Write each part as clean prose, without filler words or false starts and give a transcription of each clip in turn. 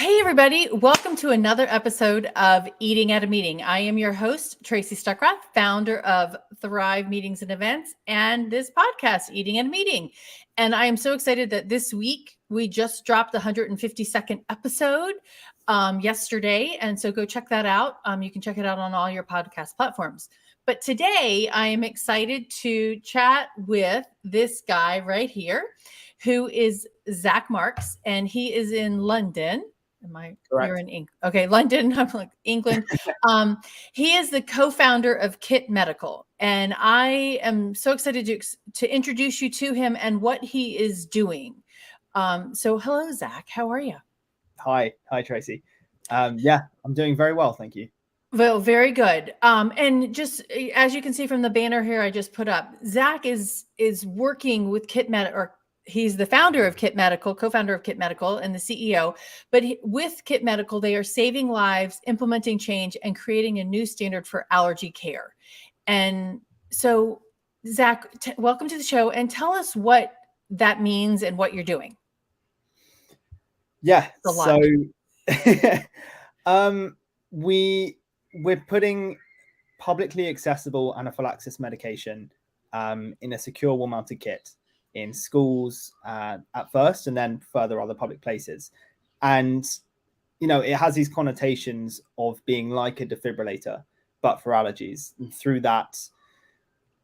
Hey, everybody. Welcome to another episode of Eating at a Meeting. I am your host, Tracy Stuckrath, founder of Thrive Meetings and Events and this podcast, Eating at a Meeting. And I am so excited that this week we just dropped the 152nd episode yesterday. And so go check that out. You can check it out on all your podcast platforms. But today I am excited to chat with this guy right here, who is Zak Marks, and he is in London. Am I? Correct. You're in England. Okay, London. I'm like England. He is the co-founder of Kitt Medical, and I am so excited to introduce you to him and what he is doing. So, hello, Zak. How are you? Hi, Tracy. Yeah, I'm doing very well, thank you. Well, very good. And just as you can see from the banner here, I just put up, Zak is working with Kitt Medical, or he's the founder of Kitt Medical, co-founder of Kitt Medical, and the CEO. But with Kitt Medical, they are saving lives, implementing change, and creating a new standard for allergy care. And so, Zak, welcome to the show, and tell us what that means and what you're doing. Yeah. So, we're putting publicly accessible anaphylaxis medication in a secure wall-mounted kit in schools at first, and then further other public places. And, you know, it has these connotations of being like a defibrillator, but for allergies. And through that,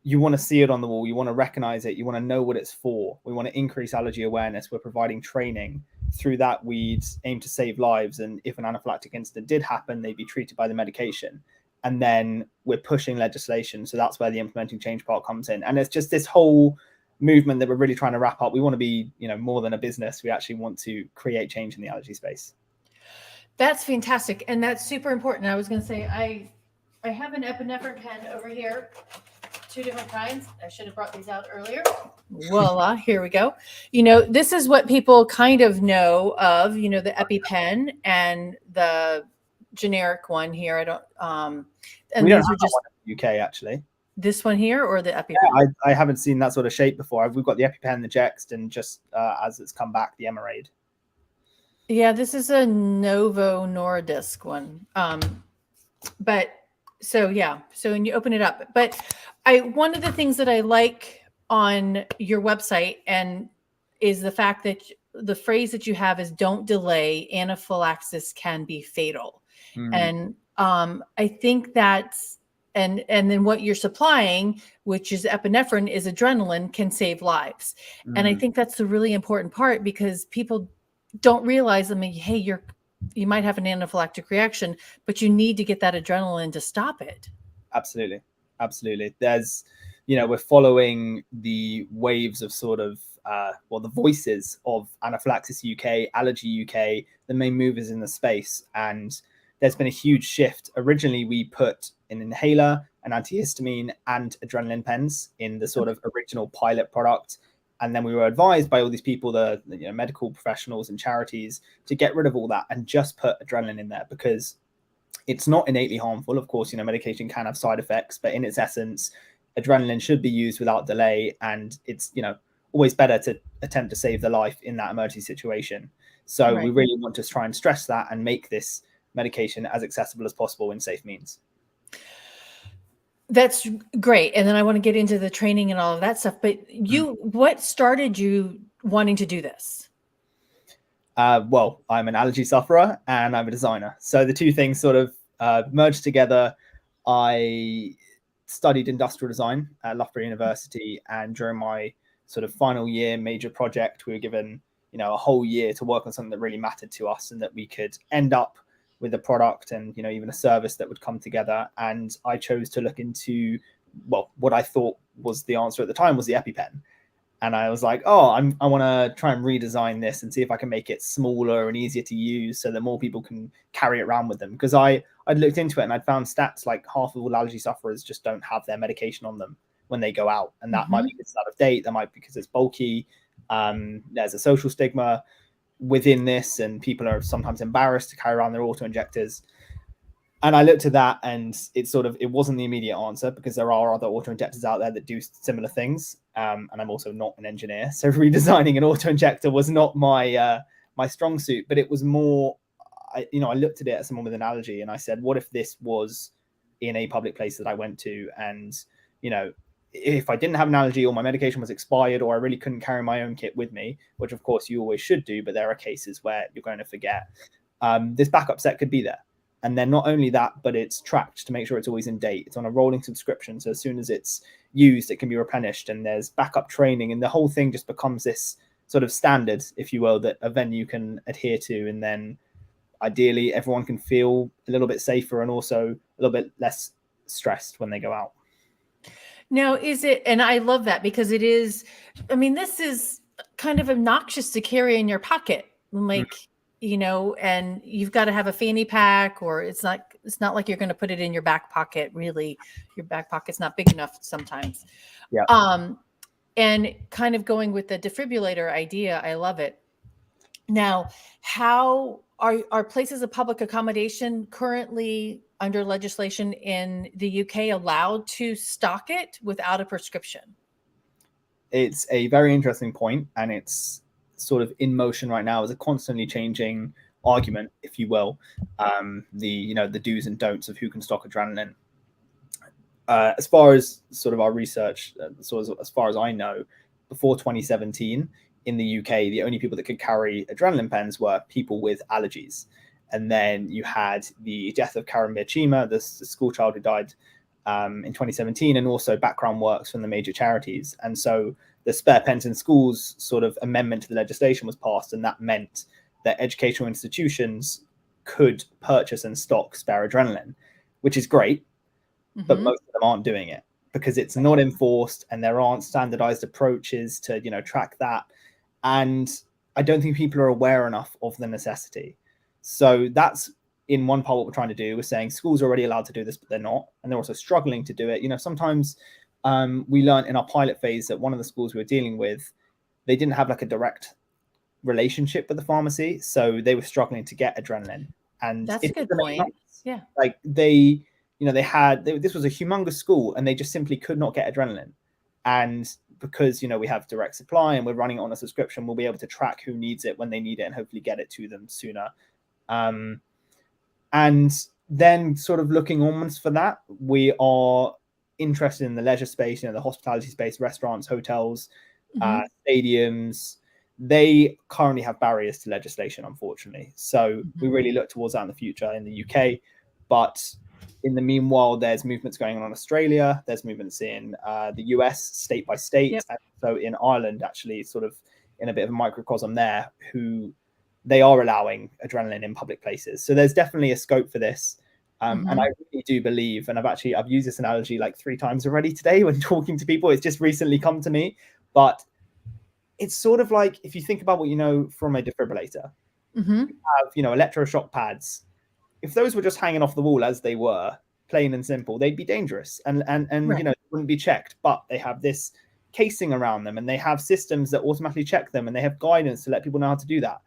you want to see it on the wall. You want to recognize it. You want to know what it's for. We want to increase allergy awareness. We're providing training. Through that, we'd aim to save lives. And if an anaphylactic incident did happen, they'd be treated by the medication. And then we're pushing legislation. So that's where the implementing change part comes in. And it's just this whole movement that we're really trying to wrap up. We want to be, you know, more than a business. We actually want to create change in the allergy space. That's fantastic. And that's super important. I was going to say, I have an epinephrine pen over here, 2 different kinds. I should have brought these out earlier. Voila, here we go. You know, this is what people kind of know of, you know, the EpiPen and the generic one here. I don't, and these are just UK actually. This one here or the EpiPen? Yeah, I haven't seen that sort of shape before. We've got the EpiPen, the Jext, and just as it's come back, the Emerade. Yeah, this is a Novo Nordisk one. But so, yeah, so when you open it up, but one of the things that I like on your website and is the fact that the phrase that you have is "don't delay, anaphylaxis can be fatal." And I think that's, and then what you're supplying, which is epinephrine, is adrenaline, can save lives. And I think that's the really important part, because people don't realize, I mean, hey, you might have an anaphylactic reaction, but you need to get that adrenaline to stop it. Absolutely. There's, you know, we're following the waves of sort of, the voices of Anaphylaxis UK, Allergy UK, the main movers in the space. And there's been a huge shift. Originally, we put an inhaler, an antihistamine, and adrenaline pens in the sort of original pilot product. And then we were advised by all these people, the medical professionals and charities, to get rid of all that and just put adrenaline in there, because it's not innately harmful. Of course, you know, medication can have side effects, but in its essence, adrenaline should be used without delay. And it's, you know, always better to attempt to save the life in that emergency situation. So we really want to try and stress that and make this medication as accessible as possible in safe means. That's great. And then I want to get into the training and all of that stuff. But what started you wanting to do this? Well, I'm an allergy sufferer and I'm a designer. So the two things sort of merged together. I studied industrial design at Loughborough University, and during my sort of final year major project, we were given, you know, a whole year to work on something that really mattered to us and that we could end up with a product and, you know, even a service that would come together. And I chose to look into, well, what I thought was the answer at the time was the EpiPen. And I was like, oh, I want to try and redesign this and see if I can make it smaller and easier to use so that more people can carry it around with them. Because I'd looked into it and I'd found stats like half of all allergy sufferers just don't have their medication on them when they go out. And that might be because it's out of date. That might be because it's bulky. There's a social stigma within this, and people are sometimes embarrassed to carry around their auto injectors. And I looked at that, and it wasn't the immediate answer, because there are other auto injectors out there that do similar things. And I'm also not an engineer, so redesigning an auto injector was not my strong suit. But it was more, I looked at it as someone with an allergy, and I said, what if this was in a public place that I went to, and if I didn't have an allergy, or my medication was expired, or I really couldn't carry my own kit with me, which of course you always should do, but there are cases where you're going to forget. This backup set could be there. And then not only that, but it's tracked to make sure it's always in date. It's on a rolling subscription. So as soon as it's used, it can be replenished, and there's backup training, and the whole thing just becomes this sort of standard, if you will, that a venue can adhere to. And then ideally everyone can feel a little bit safer and also a little bit less stressed when they go out. Now, is it, and I love that, because it is, I mean, this is kind of obnoxious to carry in your pocket. Like, and you've got to have a fanny pack, or it's not like you're going to put it in your back pocket. Really, your back pocket's not big enough sometimes. Yeah. And kind of going with the defibrillator idea, I love it. Now, how are places of public accommodation currently under legislation in the UK allowed to stock it without a prescription? It's a very interesting point, and it's sort of in motion right now as a constantly changing argument, if you will. The do's and don'ts of who can stock adrenaline. As far as sort of our research, as far as I know, before 2017 in the UK, the only people that could carry adrenaline pens were people with allergies. And then you had the death of Karen Chima, the school child who died in 2017, and also background works from the major charities. And so the spare pens in schools sort of amendment to the legislation was passed, and that meant that educational institutions could purchase and stock spare adrenaline, which is great, but most of them aren't doing it because it's not enforced, and there aren't standardized approaches to track that. And I don't think people are aware enough of the necessity. So that's in one part what we're trying to do. We're saying schools are already allowed to do this, but they're not, and they're also struggling to do it. Sometimes we learned in our pilot phase that one of the schools we were dealing with, they didn't have like a direct relationship with the pharmacy, so they were struggling to get adrenaline. And that's a good point. Yeah, like this was a humongous school, and they just simply could not get adrenaline. And because we have direct supply and we're running it on a subscription, we'll be able to track who needs it when they need it and hopefully get it to them sooner. And then sort of looking onwards for that, we are interested in the leisure space, the hospitality space, restaurants, hotels, stadiums. They currently have barriers to legislation, unfortunately. So we really look towards that in the future in the UK. But in the meanwhile, there's movements going on in Australia. There's movements in the US, state by state. Yep. And so in Ireland, actually, sort of in a bit of a microcosm there, who they are allowing adrenaline in public places. So there's definitely a scope for this. And I really do believe, and I've used this analogy like 3 times already today when talking to people. It's just recently come to me, but it's sort of like, if you think about what you know from a defibrillator, you have, electroshock pads. If those were just hanging off the wall as they were, plain and simple, they'd be dangerous and right. They wouldn't be checked. But they have this casing around them, and they have systems that automatically check them, and they have guidance to let people know how to do that.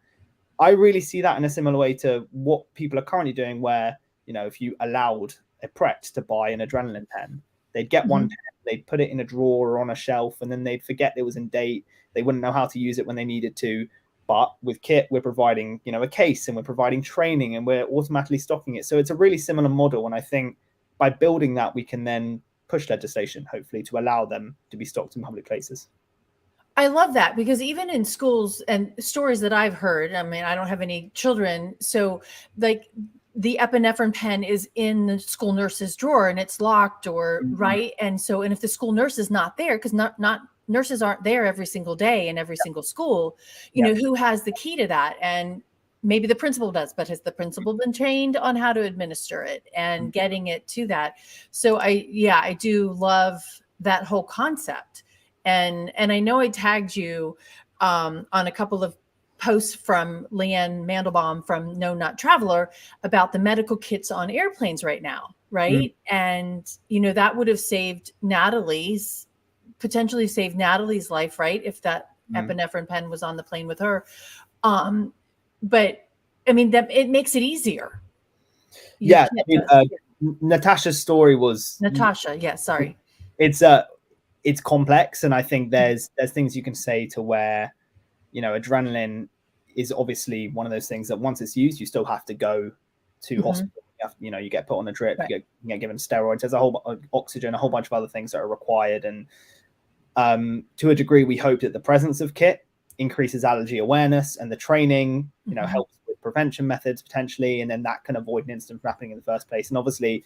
I really see that in a similar way to what people are currently doing, where, if you allowed a Pret to buy an adrenaline pen, they'd get one pen, they'd put it in a drawer or on a shelf, and then they'd forget it was in date. They wouldn't know how to use it when they needed to. But with Kitt, we're providing, a case, and we're providing training, and we're automatically stocking it. So it's a really similar model. And I think by building that, we can then push legislation, hopefully, to allow them to be stocked in public places. I love that, because even in schools and stories that I've heard, I mean, I don't have any children, so like the epinephrine pen is in the school nurse's drawer and it's locked, or right. And so, and if the school nurse is not there, because not nurses aren't there every single day in every single school, who has the key to that? And maybe the principal does, but has the principal been trained on how to administer it and getting it to that? So I do love that whole concept. And I know I tagged you on a couple of posts from Leanne Mandelbaum from No Not Traveler about the medical kits on airplanes right now, right? And, that would have potentially saved Natalie's life, right? If that epinephrine pen was on the plane with her. But I mean, that it makes it easier. Natasha's story was Natasha. Yeah. Sorry. It's complex. And I think there's things you can say to where, adrenaline is obviously one of those things that once it's used, you still have to go to hospital. You get put on a drip, you get given steroids. There's a whole oxygen, a whole bunch of other things that are required. And to a degree, we hope that the presence of Kitt increases allergy awareness, and the training, helps with prevention methods potentially, and then that can avoid an incident from happening in the first place. And obviously,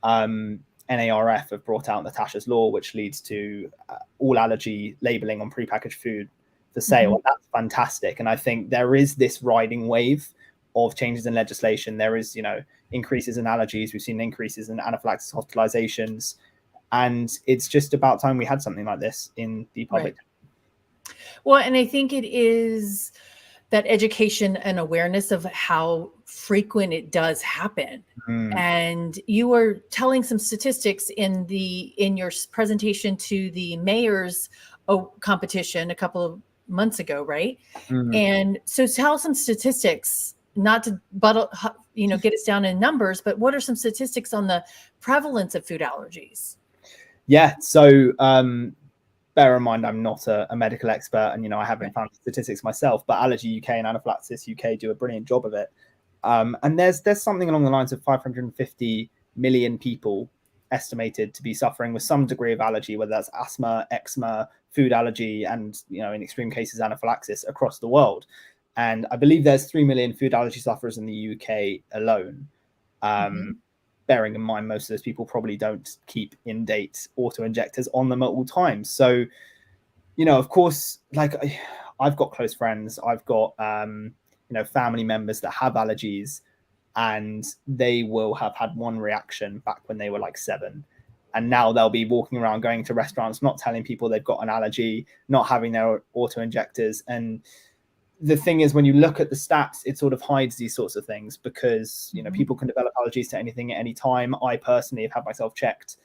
NARF have brought out Natasha's Law, which leads to all allergy labeling on prepackaged food for sale. And that's fantastic. And I think there is this riding wave of changes in legislation. There is, increases in allergies. We've seen increases in anaphylaxis hospitalizations. And it's just about time we had something like this in the public. Right. Well, and I think it is that education and awareness of how frequent it does happen. And you were telling some statistics in your presentation to the mayor's competition a couple of months ago, right? And so tell some statistics, not to get us down in numbers, but what are some statistics on the prevalence of food allergies? Yeah, so bear in mind, I'm not a medical expert, and I haven't found statistics myself, but Allergy UK and Anaphylaxis UK do a brilliant job of it. And there's something along the lines of 550 million people estimated to be suffering with some degree of allergy, whether that's asthma, eczema, food allergy, and in extreme cases anaphylaxis across the world. And I believe there's 3 million food allergy sufferers in the UK alone. Bearing in mind, most of those people probably don't keep in-date auto-injectors on them at all times. So, of course, like I've got close friends, I've got, family members that have allergies, and they will have had one reaction back when they were like 7. And now they'll be walking around, going to restaurants, not telling people they've got an allergy, not having their auto-injectors. And the thing is, when you look at the stats, it sort of hides these sorts of things because, people can develop allergies to anything at any time. I personally have had myself checked,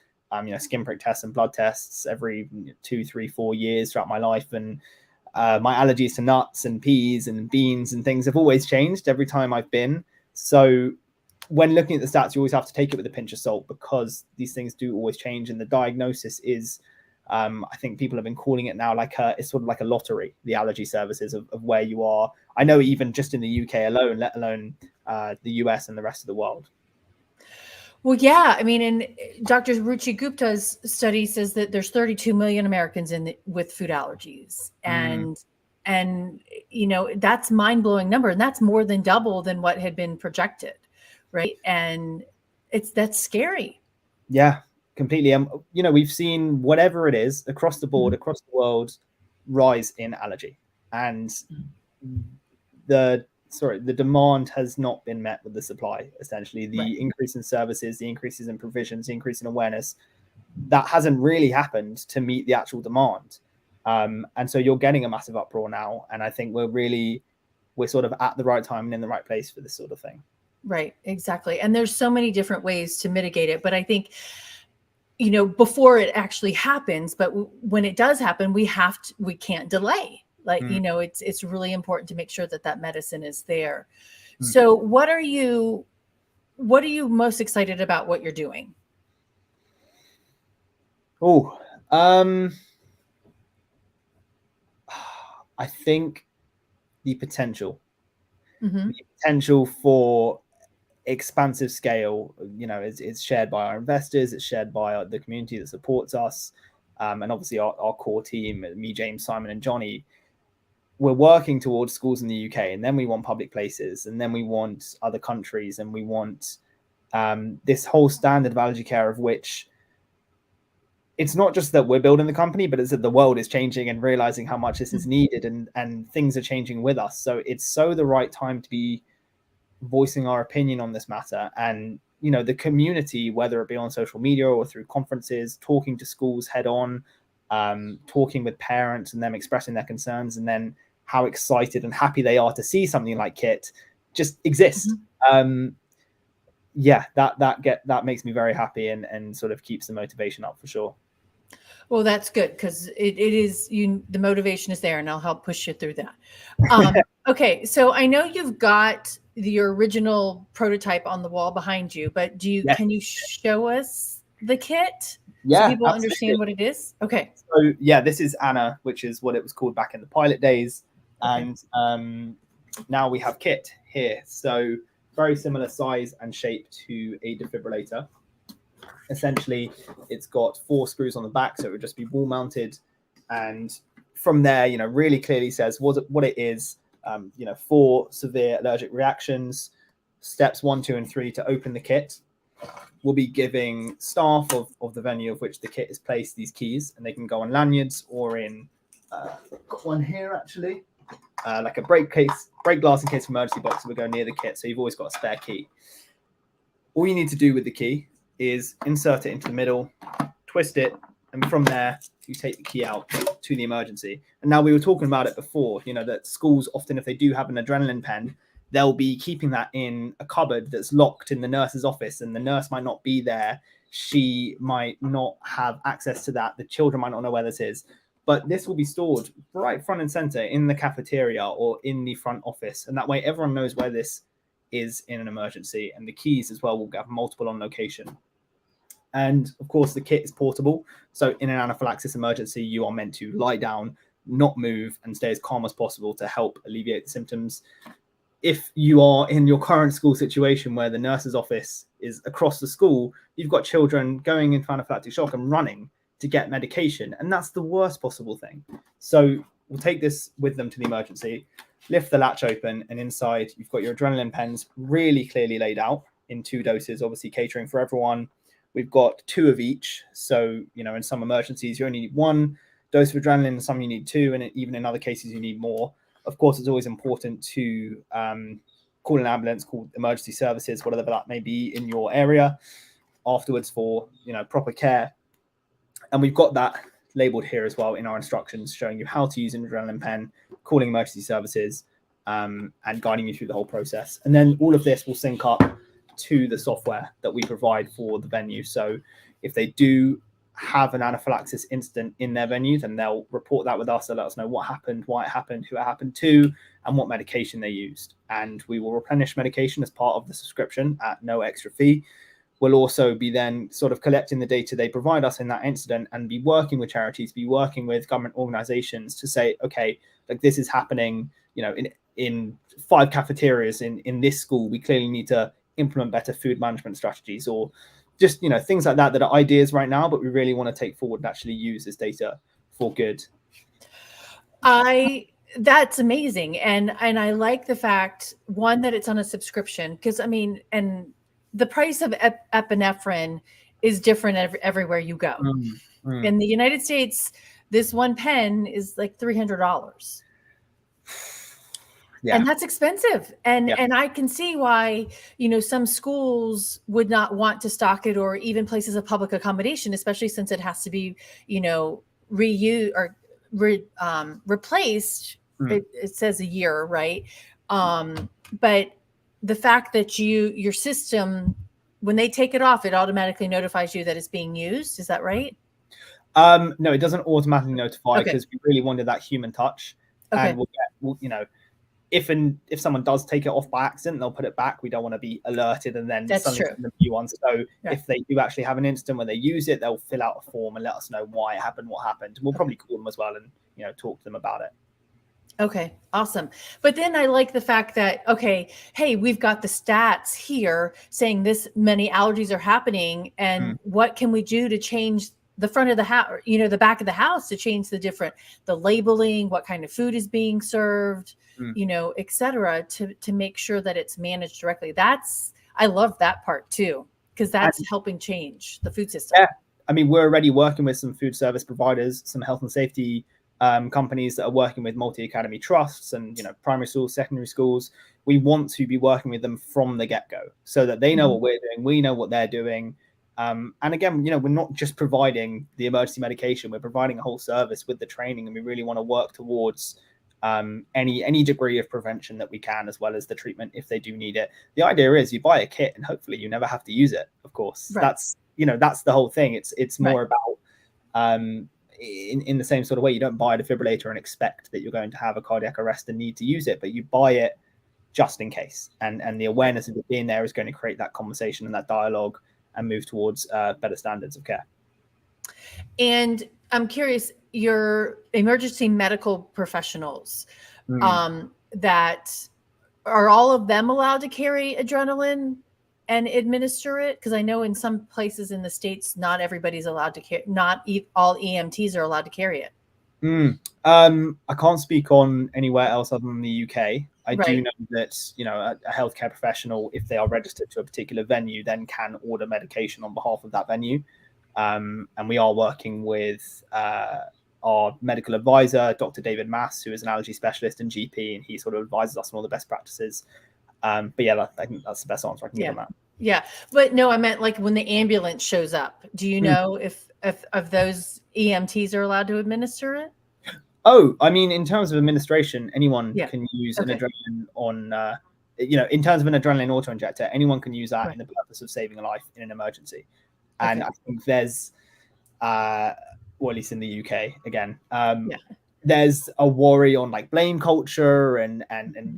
skin prick tests and blood tests every 2, 3, 4 years throughout my life. And my allergies to nuts and peas and beans and things have always changed every time I've been. So when looking at the stats, you always have to take it with a pinch of salt because these things do always change. And the diagnosis is, I think people have been calling it now it's sort of like a lottery, the allergy services of where you are. I know even just in the UK alone, let alone the US and the rest of the world. Well, yeah, I mean, and Dr. Ruchi Gupta's study says that there's 32 million Americans with food allergies, and that's mind-blowing number, and that's more than double than what had been projected, right? And that's scary. Yeah, completely. We've seen whatever it is across the board, across the world, rise in allergy, and the demand has not been met with the supply. Essentially, the increase in services, the increases in provisions, the increase in awareness, that hasn't really happened to meet the actual demand. And so you're getting a massive uproar now. And I think we're sort of at the right time and in the right place for this sort of thing. Right, exactly. And there's so many different ways to mitigate it. But I think, before it actually happens, but when it does happen, we can't delay. Like, it's really important to make sure that medicine is there. So what are you most excited about what you're doing? I think the potential for expansive scale, it's shared by our investors, it's shared by the community that supports us. And obviously our core team, me, James, Simon, and Johnny, we're working towards schools in the UK, and then we want public places, and then we want other countries, and we want this whole standard of allergy care, of which it's not just that we're building the company, but it's that the world is changing and realizing how much this is needed, and things are changing with us. So it's so the right time to be voicing our opinion on this matter. And the community, whether it be on social media or through conferences, talking to schools head on, talking with parents and them expressing their concerns, and then how excited and happy they are to see something like Kitt just exist. That makes me very happy and sort of keeps the motivation up for sure. Well, that's good, because it is the motivation is there, and I'll help push you through that. Okay, so I know you've got your original prototype on the wall behind you, but can you show us the kit? Yeah, so people understand what it is? Okay. So yeah, this is Anna, which is what it was called back in the pilot days. Okay. And now we have Kitt here. So very similar size and shape to a defibrillator. Essentially, it's got 4 screws on the back, so it would just be wall mounted. And from there, really clearly says what it is, 4 severe allergic reactions, steps 1, 2, and 3 to open the kit. We'll be giving staff of the venue of which the kit is placed these keys, and they can go on lanyards or in, got one here actually, like a break glass in case of emergency box that will go near the kit, so you've always got a spare key. All you need to do with the key is insert it into the middle, twist it, and from there you take the key out to the emergency. And now we were talking about it before, that schools often, if they do have an adrenaline pen, they'll be keeping that in a cupboard that's locked in the nurse's office, and the nurse might not be there. She might not have access to that. The children might not know where this is. But this will be stored right front and center in the cafeteria or in the front office. And that way everyone knows where this is in an emergency. And the keys as well will have multiple on location. And of course, the kit is portable. So in an anaphylaxis emergency, you are meant to lie down, not move, and stay as calm as possible to help alleviate the symptoms. If you are in your current school situation where the nurse's office is across the school, you've got children going into anaphylactic shock and running to get medication, and that's the worst possible thing. So we'll take this with them to the emergency, lift the latch open, and inside you've got your adrenaline pens really clearly laid out in 2 doses, obviously catering for everyone. We've got 2 of each, so in some emergencies you only need 1 dose of adrenaline, in some you need 2, and even in other cases you need more. Of course, it's always important to call an ambulance, call emergency services, whatever that may be in your area afterwards for proper care. And we've got that labeled here as well in our instructions, showing you how to use an adrenaline pen, calling emergency services, and guiding you through the whole process. And then all of this will sync up to the software that we provide for the venue. So if they do have an anaphylaxis incident in their venue, then they'll report that with us. They'll let us know what happened, why it happened, who it happened to, and what medication they used. And we will replenish medication as part of the subscription at no extra fee. We'll also be then sort of collecting the data they provide us in that incident and be working with charities, be working with government organizations to say, okay, like this is happening, in 5 cafeterias in this school. We clearly need to implement better food management strategies, or just, things like that are ideas right now, but we really want to take forward and actually use this data for good. That's amazing. And I like the fact, one, that it's on a subscription, because and the price of epinephrine is different everywhere you go. In the United States, this 1 pen is like $300. Yeah. And that's expensive. And I can see why, some schools would not want to stock it, or even places of public accommodation, especially since it has to be, reused or replaced. It says a year, right? But the fact that your system, when they take it off, it automatically notifies you that it's being used. Is that right? No, it doesn't automatically notify, because we really wanted that human touch. Okay. And we'll get, if someone does take it off by accident, they'll put it back. We don't want to be alerted and then suddenly send them new ones. So if they do actually have an incident where they use it, they'll fill out a form and let us know why it happened, what happened. And we'll probably call them as well and talk to them about it. Okay, awesome. But then I like the fact that, okay, hey, we've got the stats here saying this many allergies are happening, and what can we do to change the front of the house, the back of the house, to change the labeling, what kind of food is being served, et cetera, to make sure that it's managed directly. I love that part too, because that's helping change the food system. Yeah. We're already working with some food service providers, some health and safety companies that are working with multi-academy trusts and primary schools, secondary schools. We want to be working with them from the get-go so that they know what we're doing, we know what they're doing. And again, we're not just providing the emergency medication, we're providing a whole service with the training, and we really want to work towards any degree of prevention that we can, as well as the treatment if they do need it. The idea is you buy a kit and hopefully you never have to use it, of course. Right. That's the whole thing. It's more about in the same sort of way, you don't buy a defibrillator and expect that you're going to have a cardiac arrest and need to use it, but you buy it just in case. And the awareness of it being there is going to create that conversation and that dialogue and move towards better standards of care. And I'm curious, your emergency medical professionals that are all of them allowed to carry adrenaline and administer it? Because I know in some places in the States, not everybody's allowed to carry, all EMTs are allowed to carry it. I can't speak on anywhere else other than the UK. I do Right. know that, you know, a healthcare professional, if they are registered to a particular venue, then can order medication on behalf of that venue. And we are working with our medical advisor, Dr. David Mass, who is an allergy specialist and GP, and he sort of advises us on all the best practices. But yeah, I think that's the best answer I can give on that. Yeah. But no, I meant like when the ambulance shows up, do you know if of those EMTs are allowed to administer it? Oh, I mean, in terms of administration, anyone can use an Okay. adrenaline on, you know, in terms of an adrenaline auto injector, anyone can use that Right. in the purpose of saving a life in an emergency. Okay. And I think there's, well, at least in the UK, again, Yeah. there's a worry on like blame culture and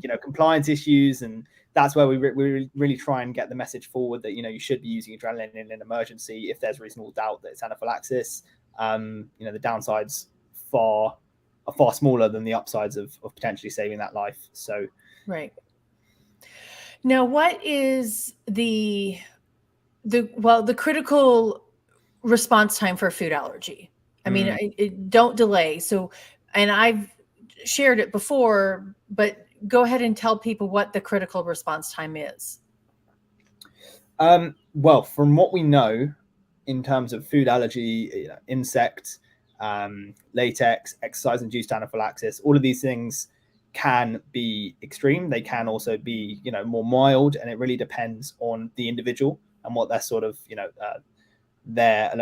you know, compliance issues, and that's where we really try and get the message forward that, you know, you should be using adrenaline in an emergency if there's reasonable doubt that it's anaphylaxis. You know, the downsides are far smaller than the upsides of potentially saving that life. So Right. Now, what is the critical response time for food allergy? I mean, don't delay. So, and I've shared it before, but go ahead and tell people what the critical response time is. Well, from what we know in terms of food allergy, you know, insect, latex, exercise-induced anaphylaxis, all of these things can be extreme. They can also be, you know, more mild, and it really depends on the individual and what their sort of, you know, their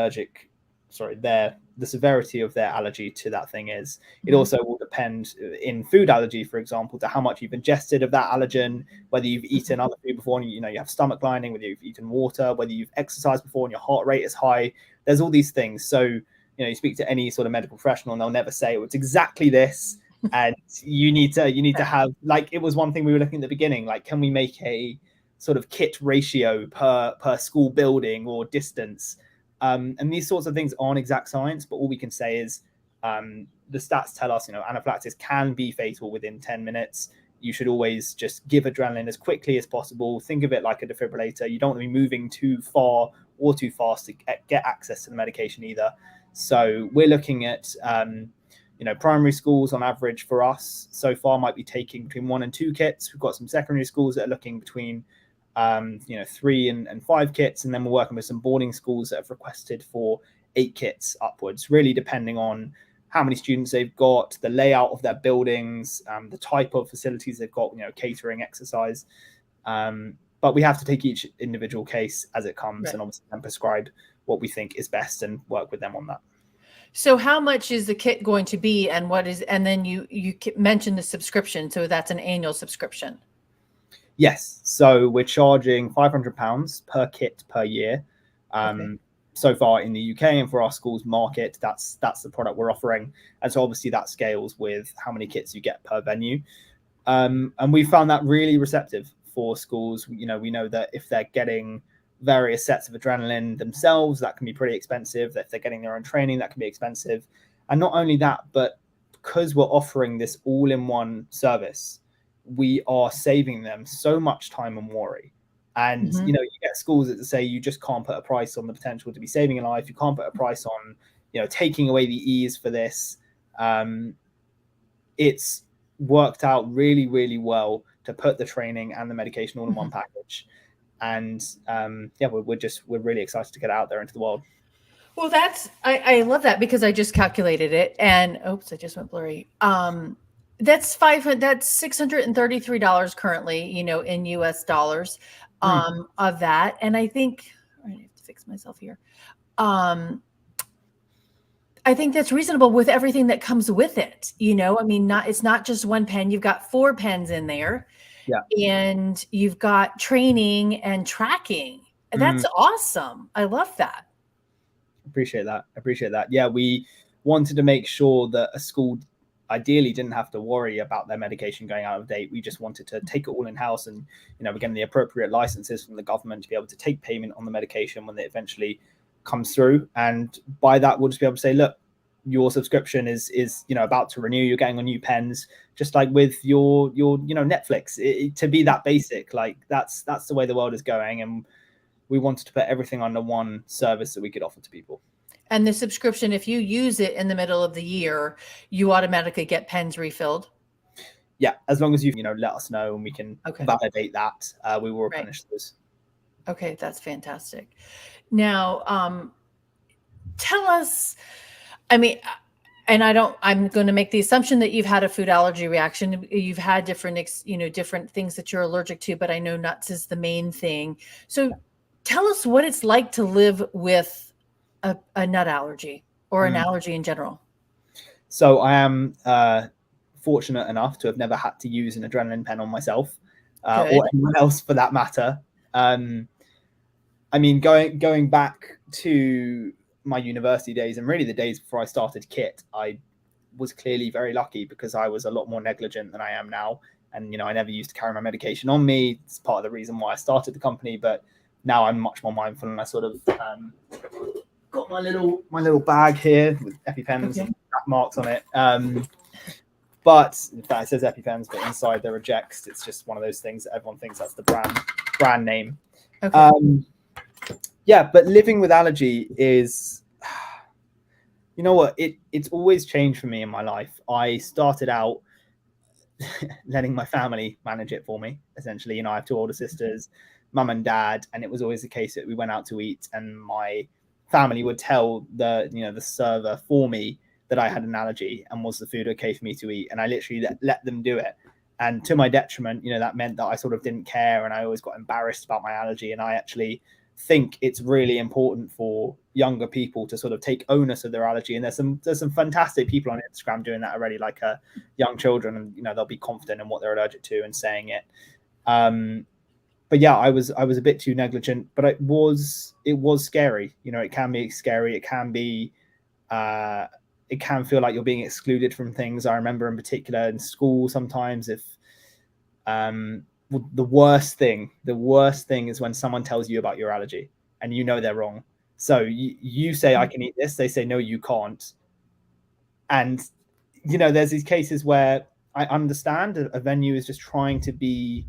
the severity of their allergy to that thing is. It also will depend in food allergy, for example, to how much you've ingested of that allergen, whether you've eaten other food before and, you know, you have stomach lining, whether you've eaten water, whether you've exercised before and your heart rate is high. There's all these things. So, you know, you speak to any sort of medical professional and they'll never say, oh, it's exactly this. And you need to have, like, it was one thing we were looking at the beginning, like, can we make a sort of kit ratio per school building or distance? And these sorts of things aren't exact science, but all we can say is the stats tell us, you know, anaphylaxis can be fatal within 10 minutes. You should always just give adrenaline as quickly as possible. Think of it like a defibrillator. You don't want to be moving too far or too fast to get access to the medication either. So we're looking at, you know, primary schools on average for us so far might be taking between 1 and 2 kits. We've got some secondary schools that are looking between 3 and 5 kits, and then we're working with some boarding schools that have requested for 8 kits upwards, really depending on how many students they've got, the layout of their buildings, the type of facilities they've got, you know, catering, exercise. But we have to take each individual case as it comes, and obviously then prescribe what we think is best and work with them on that. So how much is the kit going to be, and and then you mentioned the subscription, so that's an annual subscription. Yes, so we're charging £500 per kit per year. So far in the UK, and for our schools market, that's the product we're offering. And so obviously that scales with how many kits you get per venue. And we found that really receptive for schools. You know, we know that if they're getting various sets of adrenaline themselves, that can be pretty expensive. If they're getting their own training, that can be expensive. And not only that, but because we're offering this all-in-one service, we are saving them so much time and worry. And, you know, you get schools that say you just can't put a price on the potential to be saving a life. You can't put a price on, you know, taking away the ease for this. It's worked out really, really well to put the training and the medication all in one package. And yeah, we're really excited to get out there into the world. Well, I love that, because I just calculated it, and oops, I just went blurry. That's $633 currently, you know, in US dollars, of that. And I think I have to fix myself here. I think that's reasonable with everything that comes with it. You know, I mean, it's not just one pen. You've got 4 pens in there. Yeah. And you've got training and tracking. That's awesome. I love that. Appreciate that. Yeah, we wanted to make sure that a school ideally didn't have to worry about their medication going out of date. We just wanted to take it all in house, and, you know, we're getting the appropriate licenses from the government to be able to take payment on the medication when it eventually comes through. And by that, we'll just be able to say, look, your subscription is about to renew, you're getting on new pens, just like with your Netflix. To be that basic, like that's the way the world is going, and we wanted to put everything under one service that we could offer to people. And the subscription, if you use it in the middle of the year, you automatically get pens refilled. Yeah, as long as you let us know and we can validate that, we will replenish those. Okay, that's fantastic. Now, tell us, I'm going to make the assumption that you've had a food allergy reaction. You've had different things that you're allergic to, but I know nuts is the main thing. So tell us what it's like to live with a nut allergy or an allergy in general. So I am fortunate enough to have never had to use an adrenaline pen on myself or anyone else for that matter. I mean, going back to my university days and really the days before I started Kitt, I was clearly very lucky because I was a lot more negligent than I am now. And, I never used to carry my medication on me. It's part of the reason why I started the company. But now I'm much more mindful, and I sort of got my little bag here with EpiPens and Zak Marks on it. But in fact, it says EpiPens, but inside they're Rejects. It's just one of those things that everyone thinks that's the brand name. Okay. Yeah, but living with allergy is, you know what? It's always changed for me in my life. I started out letting my family manage it for me. Essentially, I have two older sisters, mum and dad, and it was always the case that we went out to eat, and my family would tell the server for me that I had an allergy and was the food okay for me to eat, and I literally let them do it. And to my detriment, that meant that I sort of didn't care, and I always got embarrassed about my allergy. And I actually think it's really important for younger people to sort of take onus of their allergy. And there's some fantastic people on Instagram doing that already, like young children, and they'll be confident in what they're allergic to and saying it. But yeah, I was a bit too negligent, but it was scary. It can be scary. It can be it can feel like you're being excluded from things. I remember in particular in school sometimes, if the worst thing is when someone tells you about your allergy and they're wrong. So you say, I can eat this. They say, no, you can't. And, there's these cases where I understand a venue is just trying to be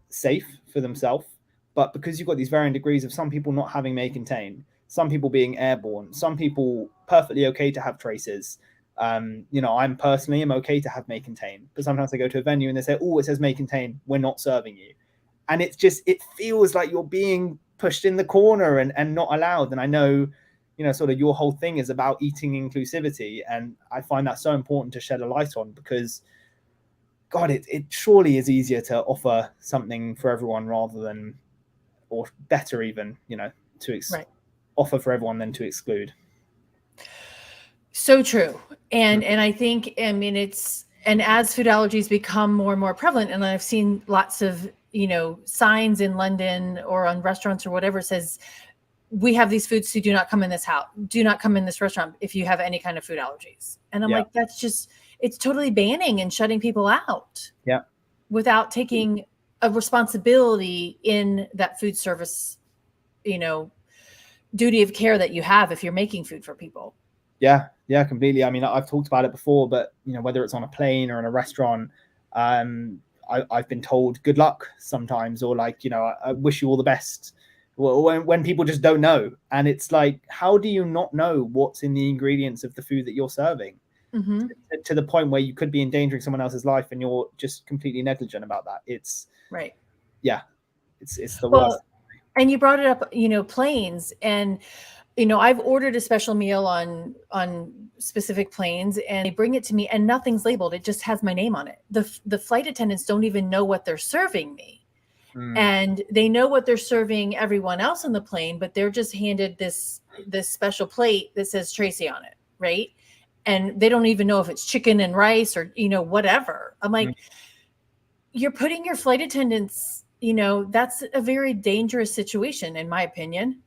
safe for themselves. But because you've got these varying degrees of some people not having may contain, some people being airborne, some people perfectly okay to have traces. I'm personally am okay to have may contain, but sometimes I go to a venue and they say, oh, it says may contain, we're not serving you. And it feels like you're being pushed in the corner and not allowed. And I know, sort of your whole thing is about eating inclusivity. And I find that so important to shed a light on, because God, it surely is easier to offer something for everyone rather than, or better even, to offer for everyone than to exclude. So true. And I think, and as food allergies become more and more prevalent, and I've seen lots of, signs in London or on restaurants or whatever says, we have these foods, so do not come in this house. Do not come in this restaurant if you have any kind of food allergies. And I'm like, that's just, it's totally banning and shutting people out. Yeah. Without taking a responsibility in that food service, duty of care that you have if you're making food for people. Yeah, completely. I mean, I've talked about it before, but whether it's on a plane or in a restaurant, I've been told good luck sometimes, or like, I wish you all the best. When people just don't know, and it's like, how do you not know what's in the ingredients of the food that you're serving? Mm-hmm. To the point where you could be endangering someone else's life, and you're just completely negligent about that. It's right. Yeah, it's the worst. And you brought it up, planes, and I've ordered a special meal on specific planes, and they bring it to me and nothing's labeled. It just has my name on it. The flight attendants don't even know what they're serving me. And they know what they're serving everyone else on the plane, but they're just handed this special plate that says Tracy on it, right? And they don't even know if it's chicken and rice or, whatever. I'm like, you're putting your flight attendants, that's a very dangerous situation, in my opinion.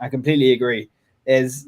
I completely agree. There's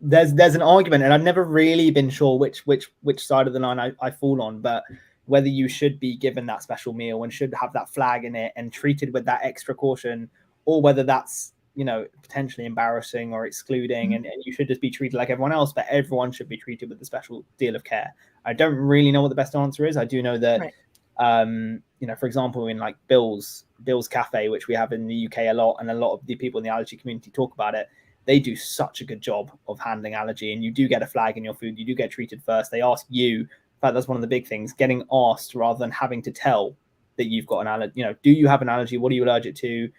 an argument, and I've never really been sure which side of the line I fall on, but whether you should be given that special meal and should have that flag in it and treated with that extra caution, or whether that's potentially embarrassing or excluding, and you should just be treated like everyone else, but everyone should be treated with a special deal of care. I don't really know what the best answer is. I do know that, for example, in like Bill's Cafe, which we have in the UK a lot, and a lot of the people in the allergy community talk about it, they do such a good job of handling allergy, and you do get a flag in your food. You do get treated first. They ask you. In fact, that's one of the big things, getting asked rather than having to tell that you've got an allergy. Do you have an allergy? What are you allergic to?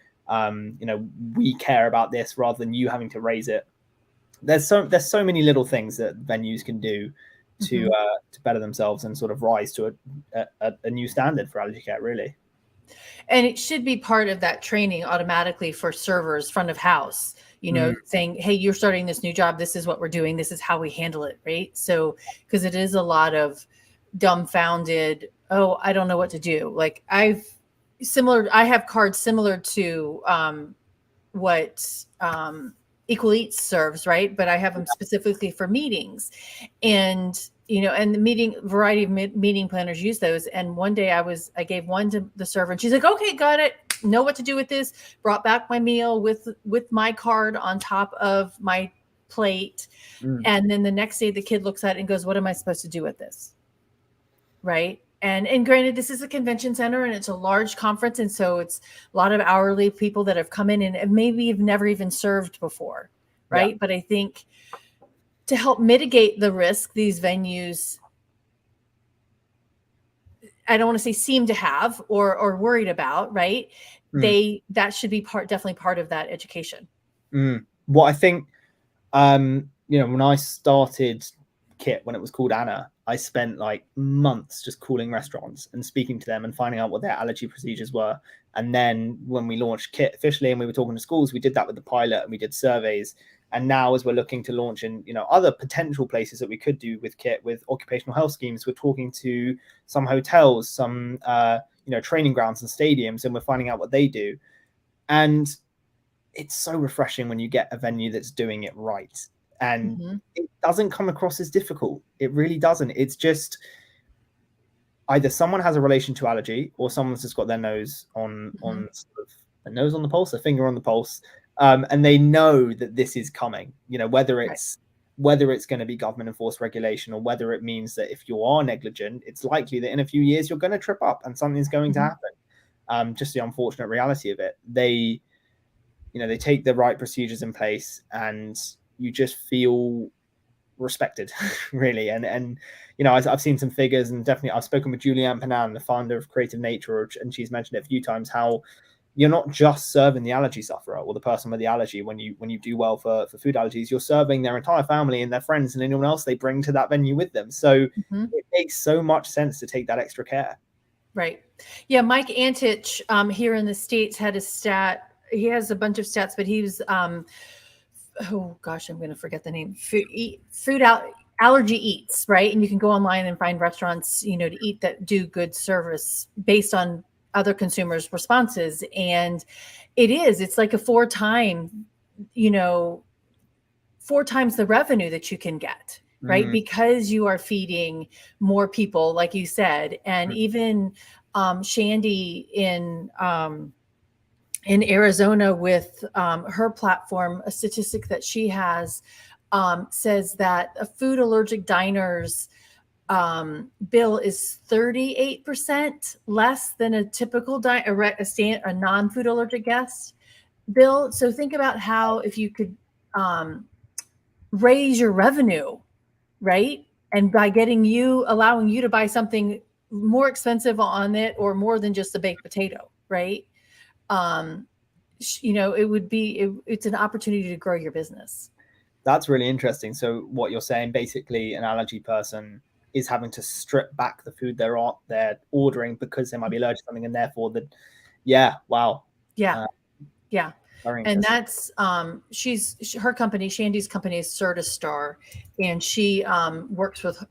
We care about this rather than you having to raise it. There's so many little things that venues can do to better themselves and sort of rise to a new standard for allergy care, really. And it should be part of that training automatically for servers, front of house, saying, hey, you're starting this new job. This is what we're doing. This is how we handle it. Right. So, because it is a lot of dumbfounded, oh, I don't know what to do. Like I have cards similar to what Equal Eats serves, right? But I have them specifically for meetings, and and the variety of meeting planners use those. And one day I gave one to the server, and she's like, okay, got it, know what to do with this. Brought back my meal with my card on top of my plate, and then the next day the kid looks at it and goes, what am I supposed to do with this? Right. And granted, this is a convention center and it's a large conference. And so it's a lot of hourly people that have come in and maybe have never even served before. Right. Yeah. But I think to help mitigate the risk these venues, I don't want to say seem to have or worried about, right? That should be definitely part of that education. What I think, when I started Kitt, when it was called Anna, I spent like months just calling restaurants and speaking to them and finding out what their allergy procedures were. And then when we launched Kitt officially and we were talking to schools, we did that with the pilot and we did surveys. And now as we're looking to launch in, other potential places that we could do with Kitt, with occupational health schemes, we're talking to some hotels, some, training grounds and stadiums, and we're finding out what they do. And it's so refreshing when you get a venue that's doing it right. And it doesn't come across as difficult. It really doesn't. It's just either someone has a relation to allergy or someone's just got their nose on sort of a nose on the pulse, a finger on the pulse. And they know that this is coming, whether it's going to be government enforced regulation or whether it means that if you are negligent, it's likely that in a few years you're going to trip up and something's going to happen. Just the unfortunate reality of it. They take the right procedures in place and you just feel respected, really. And I've seen some figures, and definitely I've spoken with Julianne Panan, the founder of Creative Nature, and she's mentioned it a few times, how you're not just serving the allergy sufferer or the person with the allergy when you do well for food allergies. You're serving their entire family and their friends and anyone else they bring to that venue with them. So it makes so much sense to take that extra care. Right. Yeah. Mike Antich here in the States had a stat. He has a bunch of stats, but he was oh gosh, I'm going to forget the name. Allergy Eats, right? And you can go online and find restaurants, to eat that do good service based on other consumers' responses. And it's like a 4 times the revenue that you can get, right? Because you are feeding more people, like you said. And even Shandy in Arizona with her platform, a statistic that she has says that a food allergic diner's bill is 38% less than a typical a non-food allergic guest bill. So think about how if you could raise your revenue, right? And by allowing you to buy something more expensive on it or more than just a baked potato, right? It's an opportunity to grow your business. That's really interesting. So what you're saying, basically an allergy person is having to strip back the food they're ordering because they might be allergic to something, and therefore wow. Yeah. And that's her company, Shandy's company, is Certistar, and she works with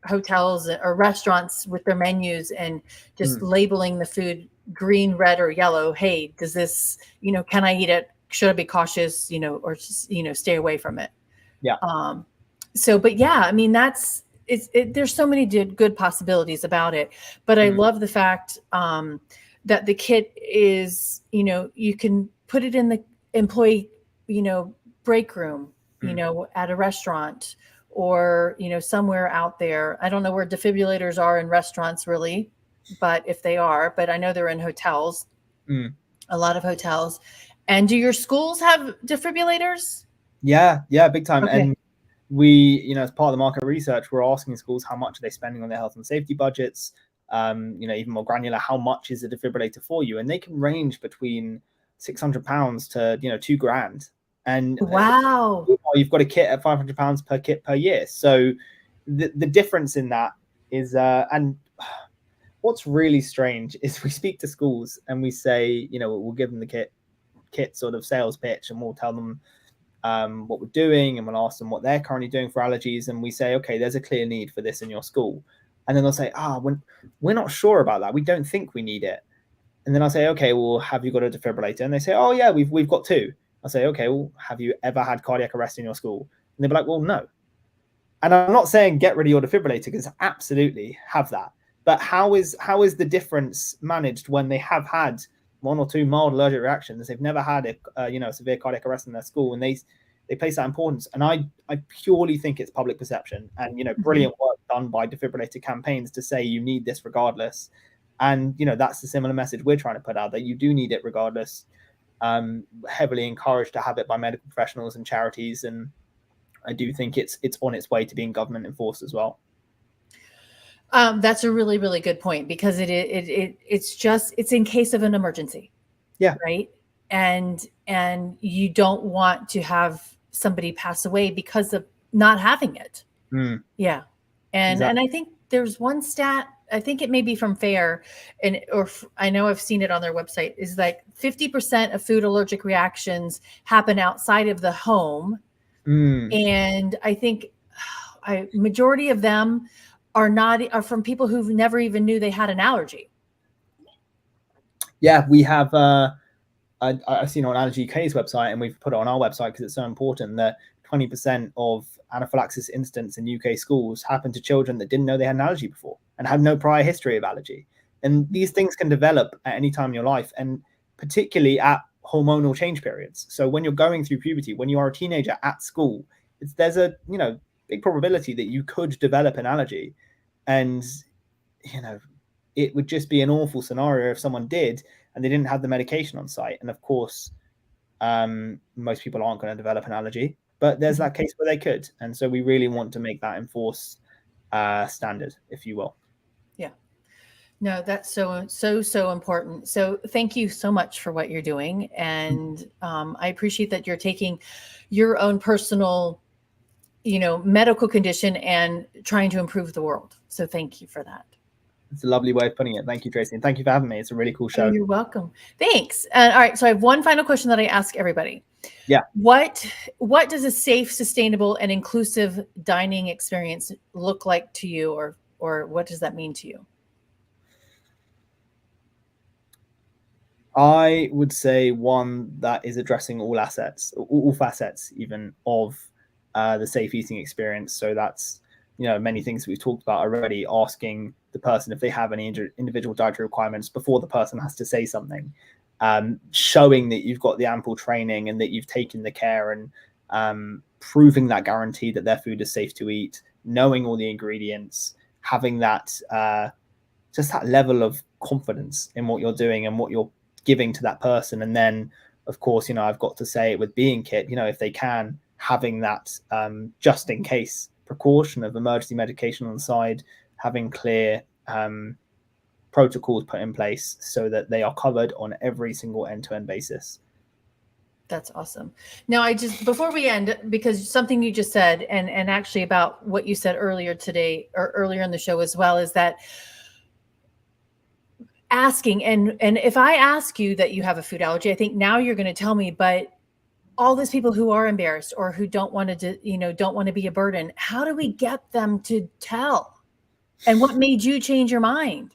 hotels or restaurants with their menus and just labeling the food green, red, or yellow. Hey, does this, can I eat it? Should I be cautious, or just, stay away from it? Yeah. But yeah, I mean, there's so many good possibilities about it, but I love the fact that the kit is, you can put it in the employee break room, at a restaurant or, somewhere out there. I don't know where defibrillators are in restaurants really, but if they are, but I know they're in hotels, a lot of hotels. And do your schools have defibrillators? Yeah, big time. Okay. And we, as part of the market research, we're asking schools how much are they spending on their health and safety budgets. Even more granular, how much is a defibrillator for you? And they can range between £600 to £2,000. And Wow. you've got a kit at £500 per kit per year. So the difference in that is, and what's really strange is we speak to schools and we say, we'll give them the kit sort of sales pitch, and we'll tell them what we're doing, and we'll ask them what they're currently doing for allergies, and we say, okay, there's a clear need for this in your school. And then they'll say, we're not sure about that, we don't think we need it. And then I'll say, okay, well, have you got a defibrillator? And they say, oh yeah, we've got two. I'll say, okay, well, have you ever had cardiac arrest in your school? And they'll be like, well, no. And I'm not saying get rid of your defibrillator, because absolutely have that, but how is the difference managed when they have had one or two mild allergic reactions? They've never had a severe cardiac arrest in their school, and they place that importance. And I purely think it's public perception, and brilliant work done by defibrillator campaigns to say you need this regardless. And that's the similar message we're trying to put out, that you do need it regardless. Heavily encouraged to have it by medical professionals and charities, and I do think it's on its way to being government enforced as well. That's a really, really good point, because it's in case of an emergency. Yeah. Right. And you don't want to have somebody pass away because of not having it. Yeah. And Exactly. And I think there's one stat, I think it may be from FAIR, I know I've seen it on their website, is like 50% of food allergic reactions happen outside of the home. And I think majority of them are from people who never even knew they had an allergy. Yeah, we have. I've seen on Allergy UK's website, and we've put it on our website because it's so important, that 20% of anaphylaxis incidents in UK schools happen to children that didn't know they had an allergy before and had no prior history of allergy. And these things can develop at any time in your life, and particularly at hormonal change periods. So when you're going through puberty, when you are a teenager at school, there's a big probability that you could develop an allergy. And it would just be an awful scenario if someone did and they didn't have the medication on site. And of course, most people aren't going to develop an allergy, but there's that case where they could. And so we really want to make that enforced standard, if you will. Yeah. No, that's so important. So thank you so much for what you're doing. And I appreciate that you're taking your own personal, medical condition and trying to improve the world. So thank you for that. It's a lovely way of putting it. Thank you, Tracy. And thank you for having me. It's a really cool show. Oh, you're welcome. Thanks. All right. So I have one final question that I ask everybody. Yeah. What does a safe, sustainable, and inclusive dining experience look like to you, or what does that mean to you? I would say one that is addressing all facets even of the safe eating experience. So that's, many things we've talked about already, asking the person if they have any individual dietary requirements before the person has to say something, showing that you've got the ample training and that you've taken the care, and proving that guarantee that their food is safe to eat, knowing all the ingredients, having that just that level of confidence in what you're doing and what you're giving to that person. And then, of course, I've got to say it with being Kitt, if they can, having that just in case precaution of emergency medication on the side, having clear protocols put in place so that they are covered on every single end-to-end basis. That's awesome. Now, before we end, because something you just said, and actually about what you said earlier today, or earlier in the show as well, is that asking, and if I ask you that you have a food allergy, I think now you're going to tell me, but all those people who are embarrassed or who don't want to be a burden, how do we get them to tell? And what made you change your mind?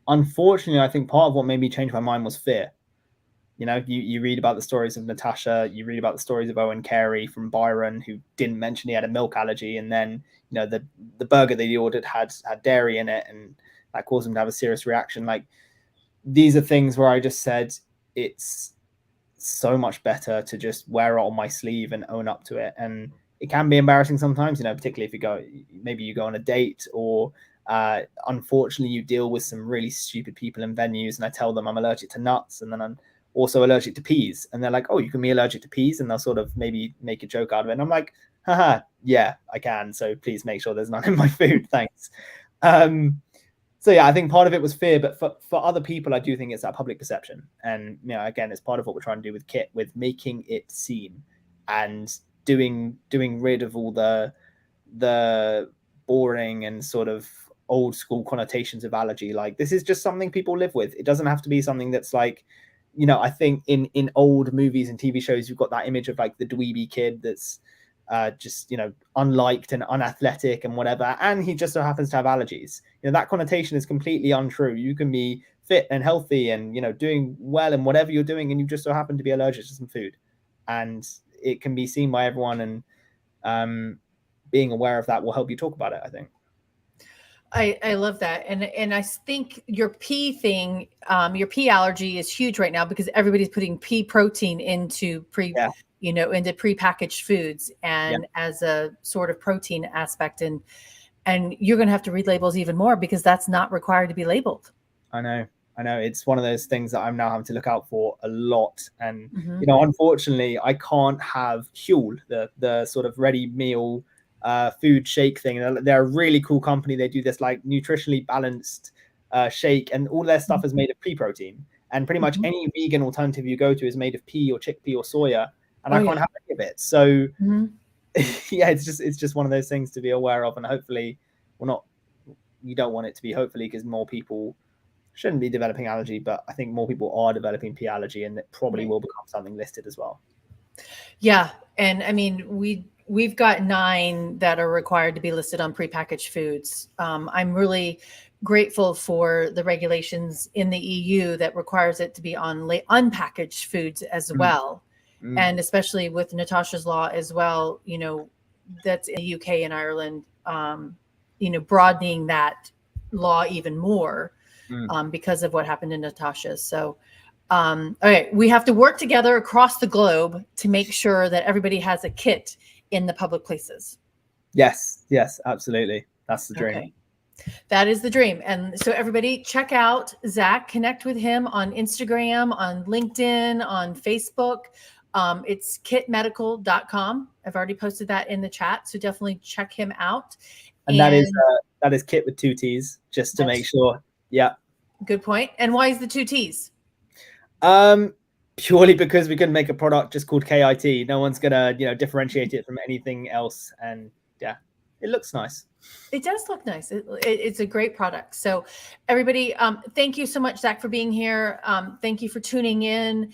Unfortunately, I think part of what made me change my mind was fear. You read about the stories of Natasha, you read about the stories of Owen Carey from Byron, who didn't mention he had a milk allergy, and then the burger that he ordered had dairy in it, and that caused him to have a serious reaction. Like, these are things where I just said it's so much better to just wear it on my sleeve and own up to it. And it can be embarrassing sometimes, particularly if you go on a date, or unfortunately you deal with some really stupid people in venues, and I tell them I'm allergic to nuts, and then I'm also allergic to peas, and they're like, oh, you can be allergic to peas, and they'll sort of maybe make a joke out of it, and I'm like, haha, yeah, I can, so please make sure there's none in my food, thanks. So yeah, I think part of it was fear, but for other people, I do think it's that public perception. And again, it's part of what we're trying to do with Kitt, with making it seen and doing rid of all the boring and sort of old school connotations of allergy. Like, this is just something people live with. It doesn't have to be something that's like, I think in old movies and TV shows, you've got that image of like the dweeby kid that's just unliked and unathletic and whatever, and he just so happens to have allergies. That connotation is completely untrue. You can be fit and healthy and doing well in whatever you're doing, and you just so happen to be allergic to some food, and it can be seen by everyone, and being aware of that will help you talk about it, I think. I love that. And I think your pea thing, your pea allergy is huge right now, because everybody's putting pea protein into into prepackaged foods, and as a sort of protein aspect, and you're going to have to read labels even more, because that's not required to be labeled. I know. It's one of those things that I'm now having to look out for a lot. And, unfortunately, I can't have Huel, the sort of ready meal food shake thing. They're a really cool company. They do this like nutritionally balanced shake, and all their stuff is made of pea protein. And pretty much any vegan alternative you go to is made of pea or chickpea or soya, and I can't have any of it. So yeah, it's just one of those things to be aware of, and hopefully, you don't want it to be, hopefully, because more people shouldn't be developing allergy, but I think more people are developing pea allergy, and it probably will become something listed as well. Yeah, and I mean, we've got 9 that are required to be listed on prepackaged foods. I'm really grateful for the regulations in the EU that requires it to be on unpackaged foods as well. And especially with Natasha's law as well, that's in the UK and Ireland, broadening that law even more because of what happened in Natasha's. So, all right, we have to work together across the globe to make sure that everybody has a Kitt in the public places. Yes, absolutely. That's the dream. Okay. That is the dream. And so everybody check out Zak, connect with him on Instagram, on LinkedIn, on Facebook. It's kittmedical.com. I've already posted that in the chat, so definitely check him out. And that is Kitt with 2 T's, just to make sure. Yeah. Good point. And why is the 2 T's? Purely because we couldn't make a product just called KIT. No one's gonna, differentiate it from anything else. And yeah, it looks nice. It does look nice. It's a great product. So everybody, thank you so much, Zak, for being here. Thank you for tuning in.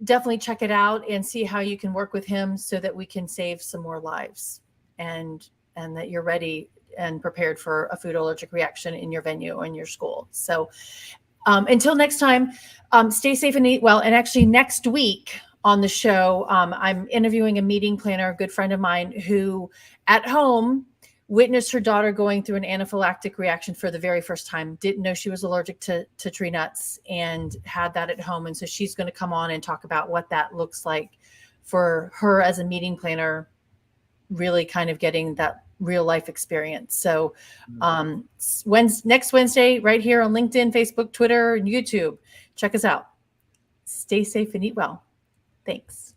Definitely check it out and see how you can work with him so that we can save some more lives, and that you're ready and prepared for a food allergic reaction in your venue or in your school. So until next time, stay safe and eat well. And actually next week on the show, I'm interviewing a meeting planner, a good friend of mine, who at home witnessed her daughter going through an anaphylactic reaction for the very first time, didn't know she was allergic to tree nuts, and had that at home. And so she's going to come on and talk about what that looks like for her as a meeting planner, really kind of getting that real life experience. So next Wednesday, right here on LinkedIn, Facebook, Twitter, and YouTube. Check us out. Stay safe and eat well. Thanks.